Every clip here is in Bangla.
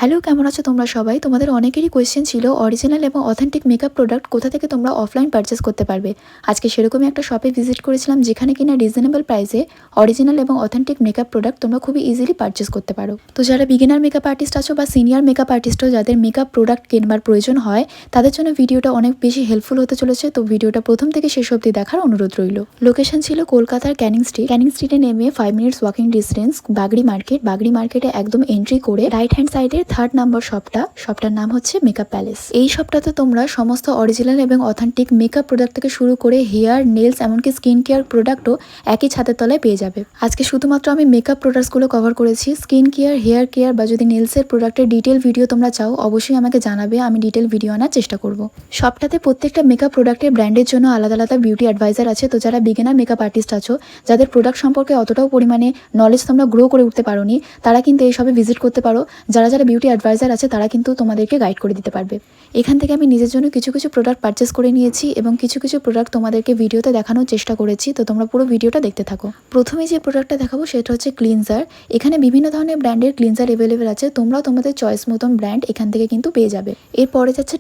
হ্যালো, কেমন আছো তোমরা সবাই? তোমাদের অনেকেরই কোয়েশ্চেন ছিল অরিজিনাল এবং অথেন্টিক মেকআপ প্রোডাক্ট কোথা থেকে তোমরা অফলাইন পারচেস করতে পারবে। আজকে সেরকমই একটা শপে ভিজিট করেছিলাম যেখানে কিনা রিজনেবল প্রাইসে অরিজিনাল এবং অথেন্টিক মেকআপ প্রোডাক্ট তোমরা খুবই ইজিলি পারচেস করতে পারো। তো যারা বিগিনার মেকআপ আর্টিস্ট আছো বা সিনিয়র মেকআপ আর্টিস্টও যাদের মেকআপ প্রোডাক্ট কেনবার প্রয়োজন হয় তাদের জন্য ভিডিওটা অনেক বেশি হেল্পফুল হতে চলেছে। তো ভিডিওটা প্রথম থেকে শেষ অবধি দেখার অনুরোধ রইল। লোকেশন ছিল কলকাতার ক্যানিং স্ট্রিটে নেমে 5 মিনিটস ওয়াকিং ডিস্টেন্স বাগড়ি মার্কেটে একদম এন্ট্রি করে রাইট হ্যান্ড সাইডে 3rd নাম্বার শপটার নাম হচ্ছে মেকআপ প্যালেস। এই শপটাতে তোমরা সমস্ত অরিজিনাল এবং অথেন্টিক মেকআপ প্রোডাক্ট থেকে শুরু করে হেয়ার, নেলস, এমনকি স্কিন কেয়ার প্রোডাক্টও একই ছাদের তলায় পেয়ে যাবে। আজকে শুধুমাত্র আমি মেকআপ প্রোডাক্টসগুলো কভার করেছি। স্কিন কেয়ার, হেয়ার কেয়ার বা যদি নেলসের প্রোডাক্টের ডিটেল ভিডিও তোমরা চাও অবশ্যই আমাকে জানাবে, আমি ডিটেল ভিডিও আনার চেষ্টা করব। শপটাতে প্রত্যেকটা মেকআপ প্রোডাক্টের ব্র্যান্ডের জন্য আলাদা আলাদা বিউটি অ্যাডভাইজার আছে। তো যারা বিগিনার মেকআপ আর্টিস্ট আছো, যাদের প্রোডাক্ট সম্পর্কে অতটাও পরিমাণে নলেজ তোমরা গ্রো করে উঠতে পারোনি, তারা কিন্তু এই সবে ভিজিট করতে পারো। যারা যারা বিউটি অ্যাডভাইজার আছে তারা কিন্তু তোমাদেরকে গাইড করে দিতে পারবে। এখান থেকে আমি নিজের জন্য কিছু কিছু প্রোডাক্ট পারচেস করে নিয়েছি এবং কিছু কিছু প্রোডাক্ট তোমাদেরকে ভিডিওতে দেখানোর চেষ্টা করেছি। তো তোমরা পুরো ভিডিওটা দেখতে থাকো। প্রথমে যে প্রোডাক্টটা দেখাবো সেটা হচ্ছে ক্লিনজার। এখানে বিভিন্ন ধরনের ব্র্যান্ডের ক্লিনজার অ্যাভেলেবেল আছে, তোমরাও তোমাদের চয়েস মতন ব্র্যান্ড এখান থেকে কিন্তু পেয়ে যাবে। এরপরে যাচ্ছে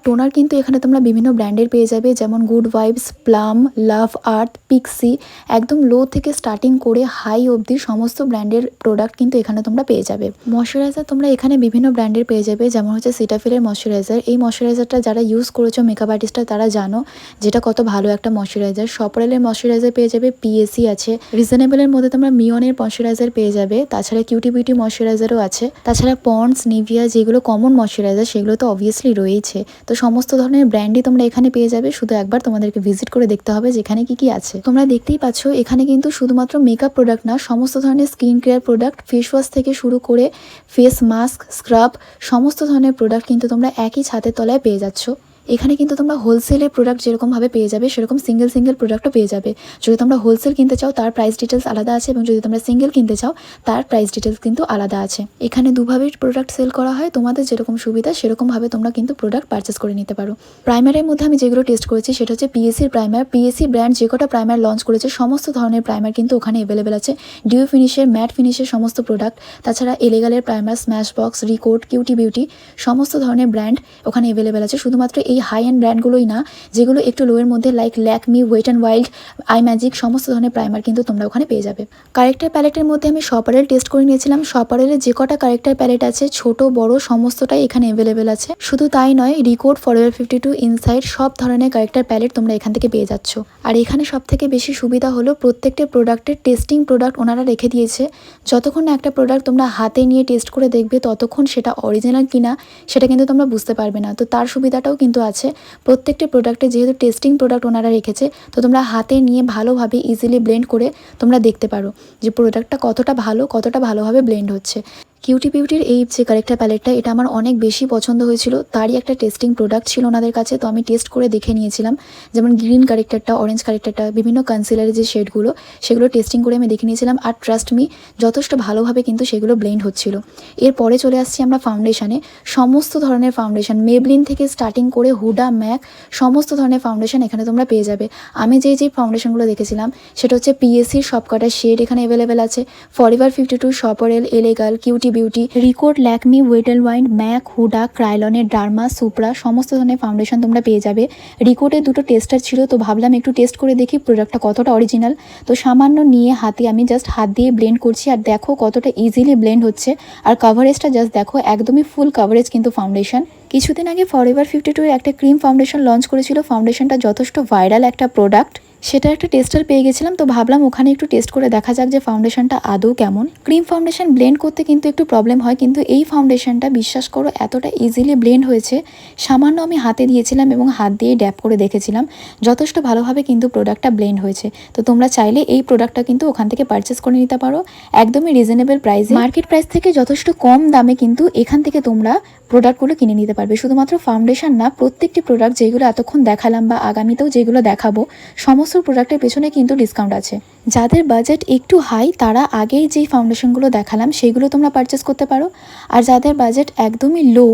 টোনার কিন্তু এখানে তোমরা বিভিন্ন ব্র্যান্ডের পেয়ে যাবে, যেমন গুড ভাইবস, প্লাম, লাভ আর্থ, পিক্সি, একদম লো থেকে স্টার্টিং করে হাই অবধি সমস্ত ব্র্যান্ডের প্রোডাক্ট কিন্তু এখানে তোমরা পেয়ে যাবে। ময়শ্চারাইজার তোমরা এখানে বিভিন্ন ব্র্যান্ডের পেয়ে যাবে, যেমন হচ্ছে সিটাফিলের ময়শ্চারাইজার। এই ময়শ্চারাইজারটা যারা ইউজ করেছো মেকআপ আর্টিস্টরা তারা জানো যেটা কত ভালো একটা ময়শ্চারাইজার। সপরেলের ময়শ্চারাইজার পেয়ে যাবে, পিএসি আছে, রিজনেবলের মধ্যে তোমরা মিওনের ময়শ্চারাইজার পেয়ে যাবে, তাছাড়া কিউটি বিউটি ময়শ্চারাইজারও আছে, তাছাড়া পন্ডস, নিভিয়া যেগুলো কমন ময়শ্চারাইজার সেগুলো তো অবভিয়াসলি রয়েছে। তো সমস্ত ধরনের ব্র্যান্ডই তোমরা এখানে পেয়ে যাবে, শুধু একবার তোমাদেরকে ভিজিট করে দেখতে হবে যেখানে কি কি আছে। তোমরা দেখতেই পাচ্ছ এখানে কিন্তু শুধুমাত্র মেকআপ প্রোডাক্ট না, সমস্ত ধরনের skin care product, face wash থেকে শুরু করে ফেস মাস্ক, স্ক্রাব, সমস্ত ধরনের প্রোডাক্ট কিন্তু তোমরা একই ছাদের তলায় পেয়ে যাচ্ছ। এখানে কিন্তু তোমরা হোলসেলের প্রোডাক্ট যেরকমভাবে পেয়ে যাবে সেরকম সিঙ্গেল প্রোডাক্টও পেয়ে যাবে। যদি তোমরা হোলসেল কিনতে চাও তার প্রাইস ডিটেলস আলাদা আছে এবং যদি তোমরা সিঙ্গেল কিনতে চাও তার প্রাইস ডিটেলস কিন্তু আলাদা আছে। এখানে দুভাবে প্রোডাক্ট সেল করা হয়, তোমাদের যেরকম সুবিধা সেরকমভাবে তোমরা কিন্তু প্রোডাক্ট পারচেস করে নিতে পারো। প্রাইমারের মধ্যে আমি যেগুলো টেস্ট করেছি সেটা হচ্ছে পিএসির প্রাইমার। পিএসি ব্র্যান্ড যে কটা প্রাইমার লঞ্চ করেছে সমস্ত ধরনের প্রাইমার কিন্তু ওখানে অ্যাভেলেবেল আছে, ডিউ ফিনিশের, ম্যাট ফিনিশের সমস্ত প্রোডাক্ট, তাছাড়া এলেগালের primer, smash box, Recode, cutie beauty সমস্ত ধরনের ব্র্যান্ড ওখানে অ্যাভেলেবেল আছে। শুধুমাত্র এই হাই এন্ড ব্র্যান্ডগুলো না, যেগুলো একটু লোয়ের মধ্যে like Lakme, wait and wild, eye magic সমস্ত ধরনের প্রাইমার কিন্তু তোমরা ওখানে পেয়ে যাবে। কারেক্টার প্যালেটের মধ্যে আমি সপারেল টেস্ট করে নিয়েছিলাম। সপারেলের যে কটা কারেক্টার প্যালেট আছে ছোট বড় সমস্তটাই এখানে অ্যাভেলেবেল আছে। শুধু তাই নয়, রিকোড, ফরএভার 52, ইনসাইড সব ধরনের কারেক্টার প্যালেট তোমরা এখান থেকে পেয়ে যাচ্ছ। আর এখানে সব থেকে বেশি সুবিধা হলো প্রত্যেকটা প্রোডাক্টের টেস্টিং প্রোডাক্ট ওনারা রেখে দিয়েছে। যতক্ষণ না একটা প্রোডাক্ট তোমরা হাতে নিয়ে টেস্ট করে দেখবে ততক্ষণ সেটা অরিজিনাল কিনা সেটা কিন্তু তোমরা বুঝতে পারবে না। তো তার সুবিধাটাও কিন্তু আছে। প্রত্যেকটা প্রোডাক্টে যেহেতু টেস্টিং প্রোডাক্ট ওনারা রেখেছে তো তোমরা হাতে নিয়ে ভালোভাবে ইজিলি ব্লেন্ড করে তোমরা দেখতে পারো যে প্রোডাক্টটা কতটা ভালোভাবে ব্লেন্ড হচ্ছে। কিউটি বিউটির এই যে কারেক্টার প্যালেটটা এটা আমার অনেক বেশি পছন্দ হয়েছিল, তারই একটা টেস্টিং প্রোডাক্ট ছিল ওনাদের কাছে, তো আমি টেস্ট করে দেখে নিয়েছিলাম। যেমন গ্রিন কারেক্টারটা, অরেঞ্জ কারেক্টারটা, বিভিন্ন কনসিলারের যে শেডগুলো সেগুলো টেস্টিং করে আমি দেখে নিয়েছিলাম। আর ট্রাস্ট মি যথেষ্ট ভালোভাবে কিন্তু সেগুলো ব্লেন্ড হচ্ছিল। এরপরে চলে আসছি আমরা ফাউন্ডেশনে। সমস্ত ধরনের ফাউন্ডেশন, মেবলিন থেকে স্টার্টিং করে হুডা, ম্যাক সমস্ত ধরনের ফাউন্ডেশন এখানে তোমরা পেয়ে যাবে। আমি যে ফাউন্ডেশনগুলো দেখেছিলাম সেটা হচ্ছে পিএসির সবকটা শেড এখানে অ্যাভেলেবেল আছে, ফরএভার 52, সপারেল, এলেগাল, cutie beauty, Recode, Lakme, wait and Wild, MAC, Huda, ক্রাইলনের, ডার্মা, সুপ্রা সমস্ত ধরনের ফাউন্ডেশন তোমরা পেয়ে যাবে। রিকোডের দুটো টেস্টার ছিল, তো ভাবলাম একটু টেস্ট করে দেখি প্রোডাক্টটা কতটা অরিজিনাল। তো সামান্য নিয়ে হাতে আমি জাস্ট হাত দিয়ে ব্লেন্ড করছি আর দেখো কতটা ইজিলি ব্লেন্ড হচ্ছে। আর কাভারেজটা জাস্ট দেখো, একদমই ফুল কাভারেজ কিন্তু ফাউন্ডেশন। কিছুদিন আগে ফরএভার 52 একটা ক্রিম ফাউন্ডেশন লঞ্চ করেছিল, ফাউন্ডেশনটা যথেষ্ট ভাইরাল একটা প্রোডাক্ট, সেটা একটা টেস্টার পেয়ে গেছিলাম। তো ভাবলাম ওখানে একটু টেস্ট করে দেখা যাক যে ফাউন্ডেশনটা আদৌ কেমন। ক্রিম ফাউন্ডেশন ব্লেন্ড করতে কিন্তু একটু প্রবলেম হয়, কিন্তু এই ফাউন্ডেশনটা বিশ্বাস করো এতটা ইজিলি ব্লেন্ড হয়েছে। সামান্য আমি হাতে দিয়েছিলাম এবং হাত দিয়ে ড্যাপ করে দেখেছিলাম, যথেষ্ট ভালোভাবে কিন্তু প্রোডাক্টটা ব্লেন্ড হয়েছে। তো তোমরা চাইলে এই প্রোডাক্টটা কিন্তু ওখান থেকে পারচেস করে নিতে পারো একদমই রিজনেবল প্রাইসে, মার্কেট প্রাইস থেকে যথেষ্ট কম দামে কিন্তু এখান থেকে তোমরা প্রোডাক্টগুলো কিনে নিতে পারবে। পারবে। শুধুমাত্র ফাউন্ডেশন না, প্রত্যেকটি প্রোডাক্ট যেগুলো এতক্ষণ দেখালাম বা আগামীতেও যেগুলো দেখাবো সমস্ত প্রোডাক্টের পেছনে কিন্তু ডিসকাউন্ট আছে। যাদের বাজেট একটু হাই তারা আগেই যেই ফাউন্ডেশনগুলো দেখালাম সেগুলো তোমরা পারচেস করতে পারো। আর যাদের বাজেট একদমই লো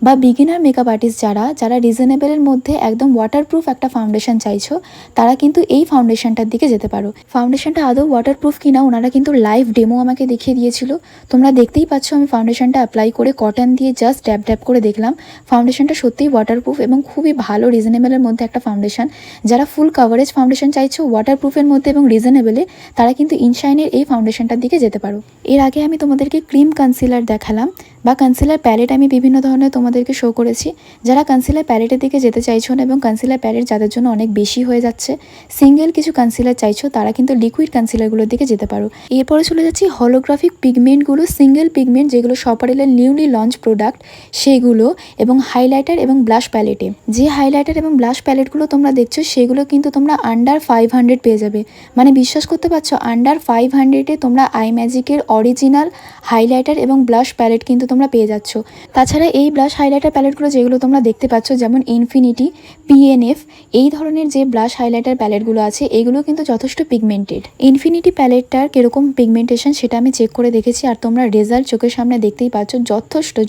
বা বিগিনার মেকআপ আর্টিস্ট যারা রিজনেবলের মধ্যে একদম ওয়াটারপ্রুফ একটা ফাউন্ডেশন চাইছো, তারা কিন্তু এই ফাউন্ডেশনটার দিকে যেতে পারো। ফাউন্ডেশনটা আদৌ ওয়াটারপ্রুফ কিনা ওনারা কিন্তু লাইভ ডেমো আমাকে দেখিয়ে দিয়েছিল। তোমরা দেখতেই পাচ্ছ আমি ফাউন্ডেশনটা অ্যাপ্লাই করে কটন দিয়ে জাস্ট ড্যাব ড্যাব করে দেখলাম। ফাউন্ডেশনটা সত্যিই ওয়াটারপ্রুফ এবং খুবই ভালো রিজনেবলের মধ্যে একটা ফাউন্ডেশন। যারা ফুল কাভারেজ ফাউন্ডেশন চাইছো ওয়াটারপ্রুফের মধ্যে এবং রিজনেবলে, তারা কিন্তু ইনশাইনের এই ফাউন্ডেশনটার দিকে যেতে পারো। এর আগে আমি তোমাদেরকে ক্রিম কনসিলার দেখালাম বা কনসিলার প্যালেট আমি বিভিন্ন ধরনের তোমাদেরকে শো করেছি। যারা কনসিলার প্যালেটের দিকে যেতে চাইছো না এবং কনসিলার প্যালেট যাদের জন্য অনেক বেশি হয়ে যাচ্ছে, সিঙ্গেল কিছু কনসিলার চাইছো, তারা কিন্তু লিকুইড কনসিলারগুলোর দিকে যেতে পারো। এরপরে চলে যাচ্ছি হলোগ্রাফিক পিগমেন্টগুলো, সিঙ্গেল পিগমেন্ট যেগুলো সপারেলের নিউলি লঞ্চ প্রোডাক্ট সেগুলো, এবং হাইলাইটার এবং ব্লাশ প্যালেটে। যে হাইলাইটার এবং ব্লাশ প্যালেটগুলো তোমরা দেখছো সেগুলো কিন্তু তোমরা আন্ডার 500 পেয়ে যাবে। মানে বিশ্বাস করতে পারছো, আন্ডার 500-এ তোমরা আই ম্যাজিকের অরিজিনাল হাইলাইটার এবং ব্লাশ প্যালেট কিন্তু তোমরা পেয়ে যাচ্ছ। তাছাড়া এই ব্লাশ হাইলাইটার প্যালেটগুলো যেগুলো তোমরা দেখতে পাচ্ছ, যেমন ইনফিনিটি, পিএনএফ, এই ধরনের যে ব্লাশ হাইলাইটার প্যালেটগুলো আছে এগুলো কিন্তু যথেষ্ট পিগমেন্টেড। ইনফিনিটি প্যালেটটার কিরকম পিগমেন্টেশন সেটা আমি চেক করে দেখেছি, আর তোমরা রেজাল্ট চোখের সামনে দেখতেই পাচ্ছ।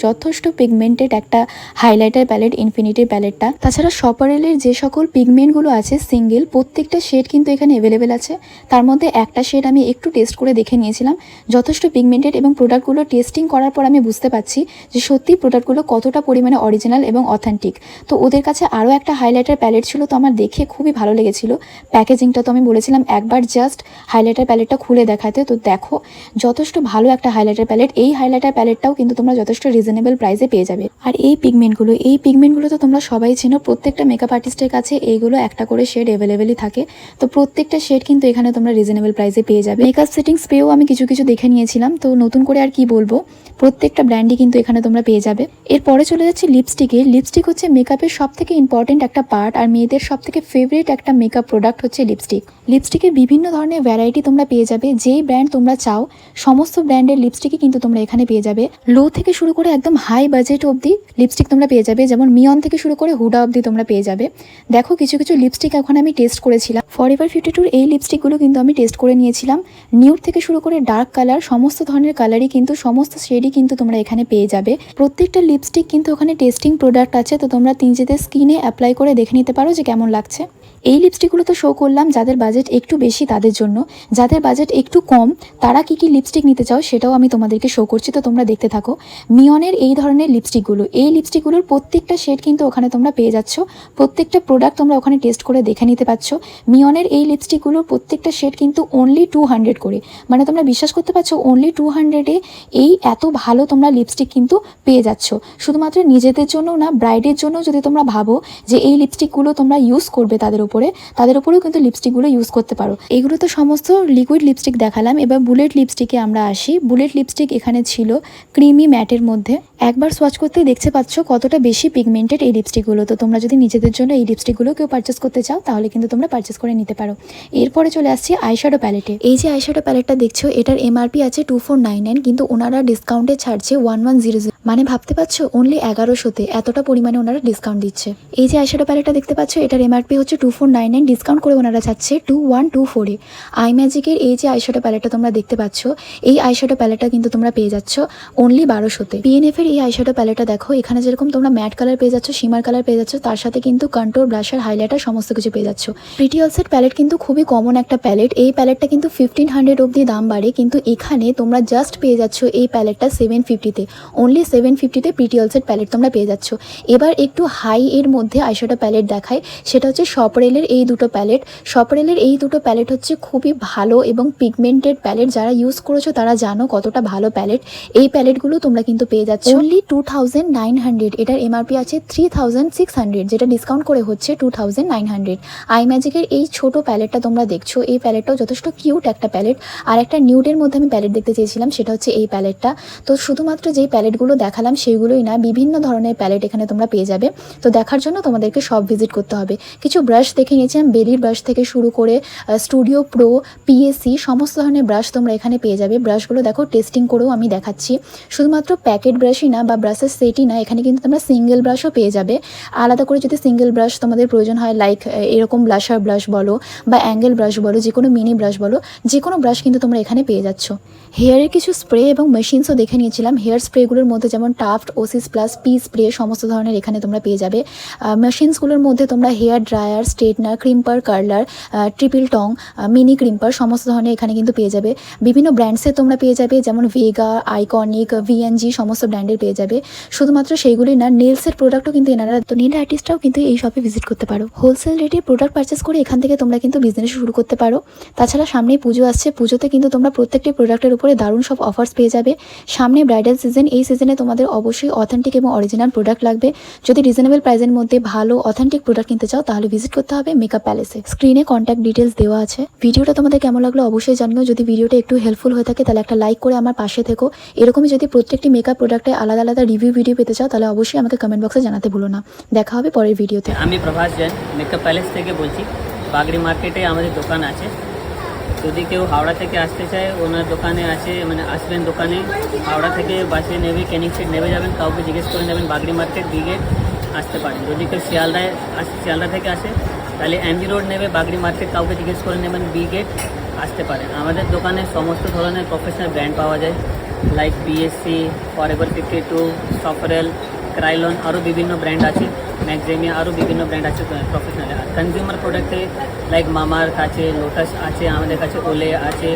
যথেষ্ট পিগমেন্টেড একটা হাইলাইটার প্যালেট ইনফিনিটির প্যালেটটা। তাছাড়া সপারেলের যে সকল পিগমেন্টগুলো আছে সিঙ্গেল, প্রত্যেকটা শেড কিন্তু এখানে অ্যাভেলেবেল আছে। তার মধ্যে একটা শেড আমি একটু টেস্ট করে দেখে নিয়েছিলাম, যথেষ্ট পিগমেন্টেড, এবং প্রোডাক্টগুলো টেস্টিং করার পর আমি বুঝতে পারছি যে সত্যি প্রোডাক্টগুলো কতটা পরিমাণে অরিজিনাল এবং অথেন্টিক। তো ওদের কাছে আরও একটা হাইলাইটার প্যালেট ছিল, তো আমার দেখে খুবই ভালো লেগেছিল। প্যাকেজিংটা তো আমি বলেছিলাম একবার জাস্ট হাইলাইটার প্যালেটটা খুলে দেখাতে, তো দেখো যথেষ্ট ভালো একটা হাইলাইটার প্যালেট। এই হাইলাইটার প্যালেটটাও কিন্তু তোমরা যথেষ্ট রিজনেবল প্রাইসে পেয়ে যাবে। আর এই পিগমেন্টগুলো তো তোমরা সবাই চেনো, প্রত্যেকটা মেকআপ আর্টিস্টের কাছে এইগুলো একটা করে শেড অ্যাভেলেবেলই থাকে। তো প্রত্যেকটা শেড কিন্তু এখানে তোমরা রিজনেবল প্রাইসে পেয়ে যাবে। মেকআপ সেটিং স্প্রেও আমি কিছু দেখে নিয়েছিলাম, তো নতুন করে আর কি বলবো, প্রত্যেকটা ব্র্যান্ডই কিন্তু এখানে তোমরা পেয়ে যাবে। এরপরে চলে যাচ্ছে লিপস্টিকে। লিপস্টিক হচ্ছে মেকআপের সব থেকে ইম্পর্টেন্ট একটা পার্ট, আর মেয়েদের সব থেকে ফেভারিট একটা মেকআপ প্রোডাক্ট হচ্ছে লিপস্টিক। লিপস্টিকের বিভিন্ন ধরনের ভ্যারাইটি তোমরা পেয়ে যাবে, যেই ব্র্যান্ড তোমরা চাও সমস্ত ব্র্যান্ডের লিপস্টিকই কিন্তু তোমরা এখানে পেয়ে যাবে। লো থেকে শুরু করে একদম হাই বাজেট অবধি লিপস্টিক তোমরা পেয়ে যাবে, যেমন মিয়ন থেকে শুরু করে হুডা অবধি তোমরা পেয়ে যাবে। দেখো কিছু লিপস্টিক এখন আমি টেস্ট করেছিলাম। ফরএভার 52 এই লিপস্টিকগুলো কিন্তু আমি টেস্ট করে নিয়েছিলাম। নিউড থেকে শুরু করে ডার্ক কালার, সমস্ত ধরনের কালারই কিন্তু, সমস্ত শেডই কিন্তু তোমরা এখানে পেয়ে যাবে। প্রত্যেকটা লিপস্টিক কিন্তু ওখানে টেস্টিং প্রোডাক্ট আছে, তো তোমরা নিজেদের স্কিনে অ্যাপ্লাই করে দেখে নিতে পারো যে কেমন লাগছে। এই লিপস্টিকগুলো তো শো করলাম যাদের বাজেট একটু বেশি তাদের জন্য। যাদের বাজেট একটু কম তারা কি লিপস্টিক নিতে চাও সেটাও আমি তোমাদেরকে শো করছি, তো তোমরা দেখতে থাকো। মিয়নের এই ধরনের লিপস্টিকগুলোর প্রত্যেকটা শেড কিন্তু ওখানে তোমরা পেয়ে যাচ্ছ। প্রত্যেকটা প্রোডাক্ট তোমরা ওখানে টেস্ট করে দেখে নিতে পারছো। মিয়নের এই লিপস্টিকগুলোর প্রত্যেকটা শেড কিন্তু অনলি 200 করে, মানে তোমরা বিশ্বাস করতে পারছো অনলি 200-এ এই এত ভালো তোমরা লিপস্টিক কিন্তু পেয়ে যাচ্ছ। শুধুমাত্র নিজেদের জন্য না, ব্রাইডের জন্য যদি তোমরা ভাবো যে এই লিপস্টিকগুলো তোমরা ইউজ করবে তাদের উপরেও কিন্তু লিপস্টিকগুলো ইউজ করতে পারো। এগুলো তো সমস্ত লিকুইড লিপস্টিক দেখালাম, এবার বুলেট লিপস্টিকে আমরা আসি। বুলেট লিপস্টিক এখানে ছিল ক্রিমি ম্যাটের মধ্যে। একবার সোয়াচ করতে দেখতে পাচ্ছ কতটা বেশি পিগমেন্টেড এই লিপস্টিকগুলো। তো তোমরা যদি নিজেদের জন্য এই লিপস্টিকগুলো কেউ পারচেস করতে চাও তাহলে কিন্তু তোমরা পারচেস করে নিতে পারো। এরপরে চলে আসছি আইশ্যাডো প্যালেটে। এই যে আইশ্যাডো প্যালেটটা দেখছো এটার এমআরপি আছে 2499, কিন্তু ওনারা ডিসকাউন্টে ছাড়ছে 1100, মানে ভাবতে পারছো অনলি 1100-তে এতটা পরিমাণে ওনারা ডিসকাউন্ট দিচ্ছে। এই যে আইশ্যাডো প্যালেটটা দেখতে পাচ্ছ এটার এমআরপি হচ্ছে 2499, ডিসকাউন্ট করে ওনারা ছাড়ছে 2124-এ। আই ম্যাজিকের এই যে আইশ্যাডো প্যালেটটা তোমরা দেখতে পাচ্ছ, এই আইশ্যাডো প্যালেটটা কিন্তু তোমরা পেয়ে যাচ্ছ অনলি 1200-তে। পিএনএফ এর এই আইশ্যাডো প্যালেটটা দেখো, এখানে যেরকম তোমরা ম্যাট কালার পেয়ে যাচ্ছ, শিমার কালার পেয়ে যাচ্ছ, তার সাথে কিন্তু কন্ট্রোল, ব্লাশার, হাইলাইটার সমস্ত কিছু পেয়ে যাচ্ছ। প্রিটি অলসেট প্যালেট কিন্তু খুবই কমন একটা প্যালেট। এই প্যালেটটা কিন্তু 1500 অবধি দাম বাড়ে, কিন্তু এখানে তোমরা জাস্ট পেয়ে যাচ্ছ এই প্যালেটটা 750-তে, অনলি 750-তে প্রিটি অলসেট প্যালেট তোমরা পেয়ে যাচ্ছ। এবার একটু হাই এর মধ্যে আইশ্যাডো প্যালেট দেখায়, সেটা হচ্ছে সপারেলের এই দুটো প্যালেট। সপারেলের এই দুটো প্যালেট হচ্ছে খুবই ভালো এবং পিগমেন্টেড প্যালেট। যারা ইউজ করেছো তারা জানো কতটা ভালো প্যালেট। এই প্যালেটগুলো তোমরা কিন্তু পেয়ে যাচ্ছ অনলি 2900। এটার এমআরপি আছে 3600, যেটা ডিসকাউন্ট করে হচ্ছে 2900। আই ম্যাজিকের এই ছোট প্যালেটটা তোমরা দেখছো, এই প্যালেটটাও যথেষ্ট কিউট একটা প্যালেট। আর একটা নিউডের মধ্যে আমি প্যালেট দেখতে চেয়েছিলাম, সেটা হচ্ছে এই প্যালেটটা। তো শুধুমাত্র যেই প্যালেটগুলো দেখালাম সেইগুলোই না, বিভিন্ন ধরনের প্যালেট এখানে তোমরা পেয়ে যাবে। তো দেখার জন্য তোমাদেরকে সব ভিজিট করতে হবে। কিছু ব্রাশ দেখে নিয়েছিলাম, বেলির ব্রাশ থেকে শুরু করে স্টুডিও প্রো, পিএসসি সমস্ত ধরনের ব্রাশ তোমরা এখানে পেয়ে যাবে। ব্রাশগুলো দেখো টেস্টিং করেও আমি দেখাচ্ছি। শুধুমাত্র প্যাকেট ব্রাশই না বা ব্রাশের সেটই না, এখানে কিন্তু তোমরা সিঙ্গেল ব্রাশও পেয়ে যাবে। আলাদা করে যদি সিঙ্গেল ব্রাশ তোমাদের প্রয়োজন হয়, লাইক এরকম ব্লাশার ব্রাশ বলো বা অ্যাঙ্গেল ব্রাশ বলো, যে কোনো মিনি ব্রাশ বলো, যে কোনো ব্রাশ কিন্তু তোমরা এখানে পেয়ে যাচ্ছ। হেয়ারের কিছু স্প্রে এবং মেশিনসও দেখে নিয়েছিলাম। হেয়ার স্প্রেগুলোর মধ্যে যেমন Taft, Oasis plus, P spray সমস্ত ধরনের এখানে তোমরা পেয়ে যাবে। মেশিনসগুলোর মধ্যে তোমরা hair dryer, straightener, crimper, curler, triple tong, mini crimper সমস্ত ধরনের এখানে কিন্তু পেয়ে যাবে। বিভিন্ন ব্র্যান্ডসের তোমরা পেয়ে যাবে, যেমন ভেগা, আইকনিক, ভিএনজি সমস্ত ব্র্যান্ডের পেয়ে যাবে। শুধুমাত্র সেইগুলি না, নেলসের প্রোডাক্টও কিন্তু এনারা, তো নেল আর্টিস্টরাও কিন্তু এই শপে ভিজিট করতে পারো। হোলসেল রেটে প্রোডাক্ট পারচেস করে এখান থেকে তোমরা কিন্তু বিজনেস শুরু করতে পারো। তাছাড়া সামনেই পুজো আসছে, পুজোতে কিন্তু তোমরা প্রত্যেকটি প্রোডাক্টের উপরে দারুণ সব অফার্স পেয়ে যাবে। সামনে ব্রাইডাল সিজন, এই সিজনে তোমাদের অবশ্যই অথেন্টিক এবং অরিজিনাল প্রোডাক্ট লাগবে। যদি রিজনেবল প্রাইসের মধ্যে ভালো অথেন্টিক প্রোডাক্ট কিনতে চাও তাহলে ভিজিট করতে হবে মেকআপ প্যালেসে। স্ক্রিনে কন্ট্যাক্ট ডিটেলস দেওয়া আছে। ভিডিওটা তোমাদের কেমন লাগলো অবশ্যই জানিও। যদি ভিডিওটা একটু হেল্পফুল হয়ে থাকে তাহলে একটা লাইক করে আমার পাশে থেকো। এরকমই যদি প্রত্যেকটি মেকআপ প্রোডাক্টে আলাদা আলাদা রিভিউ ভিডিও পেতে চাও তাহলে অবশ্যই আমাকে কমেন্ট বক্সে জানাতে ভুলো না। দেখা হবে পরের ভিডিওতে। আমি প্রভাস জৈন মেকআপ প্যালেস থেকে বলছি। বাগড়ি মার্কেটে আমাদের দোকান আছে। যদি কেউ হাওড়া থেকে আসতে চায় ওনার দোকানে আছে, মানে আসবেন দোকানে। হাওড়া থেকে বাসে নেবে, ক্যানিং স্ট্রিট নেমে যাবেন, কাউকে জিজ্ঞেস করে নেবেন বাগড়ি মার্কেট ব্রিগেড আসতে পারেন। যদি কেউ শিয়ালদা থেকে আসে তাহলে এমজি রোড নেবে, বাগড়ি মার্কেট কাউকে জিজ্ঞেস করে নেবেন ব্রিগেড আসতে পারেন। আমাদের দোকানে সমস্ত ধরনের প্রফেশনাল ব্র্যান্ড পাওয়া যায়, লাইক বিএসসি, ফরএভার 52, সফরেল, ক্রাইলন, আরও বিভিন্ন ব্র্যান্ড আছে, ম্যাক্সিমিয়া, আরও বিভিন্ন ব্র্যান্ড আছে প্রফেশনাল। আর কনজিউমার প্রোডাক্টে লাইক মামাআর্থ আছে, লোটাস আছে, আমাদের কাছে ওলে আছে,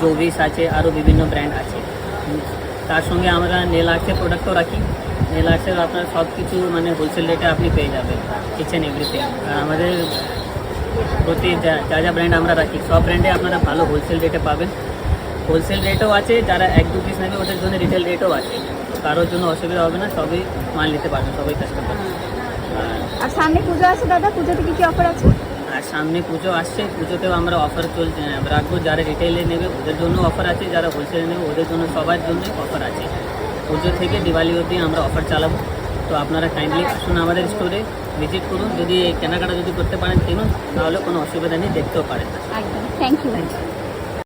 জোভিস আছে, আরও বিভিন্ন ব্র্যান্ড আছে। তার সঙ্গে আমরা নেল আর্টসের প্রোডাক্টও রাখি। নেল আর্টসের আপনার সব কিছু মানে হোলসেল রেটে আপনি পেয়ে যাবেন, ইচ অ্যান্ড এভরিথিং। আর আমাদের প্রতি যা যা ব্র্যান্ড আমরা রাখি সব ব্র্যান্ডে আপনারা ভালো হোলসেল রেটে পাবেন। হোলসেল রেটও আছে, যারা 1-2 পিস নেবে ওদের জন্য রিটেল রেটও আছে। তো কারোর জন্য অসুবিধা হবে না, সবই মাল নিতে পারবেন, সবাই কাস্টমার। আর সামনে পুজো আছে দাদা, পুজোতে কি কি অফার আছে? আর সামনে পুজো আসছে, পুজোতেও আমরা অফার রাখবো। যারা রিটেলে নেবে ওদের জন্য অফার আছে, যারা হোলসেলে নেবে ওদের জন্য, সবার জন্যই অফার আছে। পুজো থেকে দিওয়ালি অবধি আমরা অফার চালাবো। তো আপনারা কাইন্ডলি আসুন আমাদের স্টোরে, ভিজিট করুন। যদি কেনাকাটা যদি করতে পারেন কিনুন, তাহলে কোনো অসুবিধা নেই, দেখতেও পারেন। একদম, থ্যাংক ইউ। Thank you.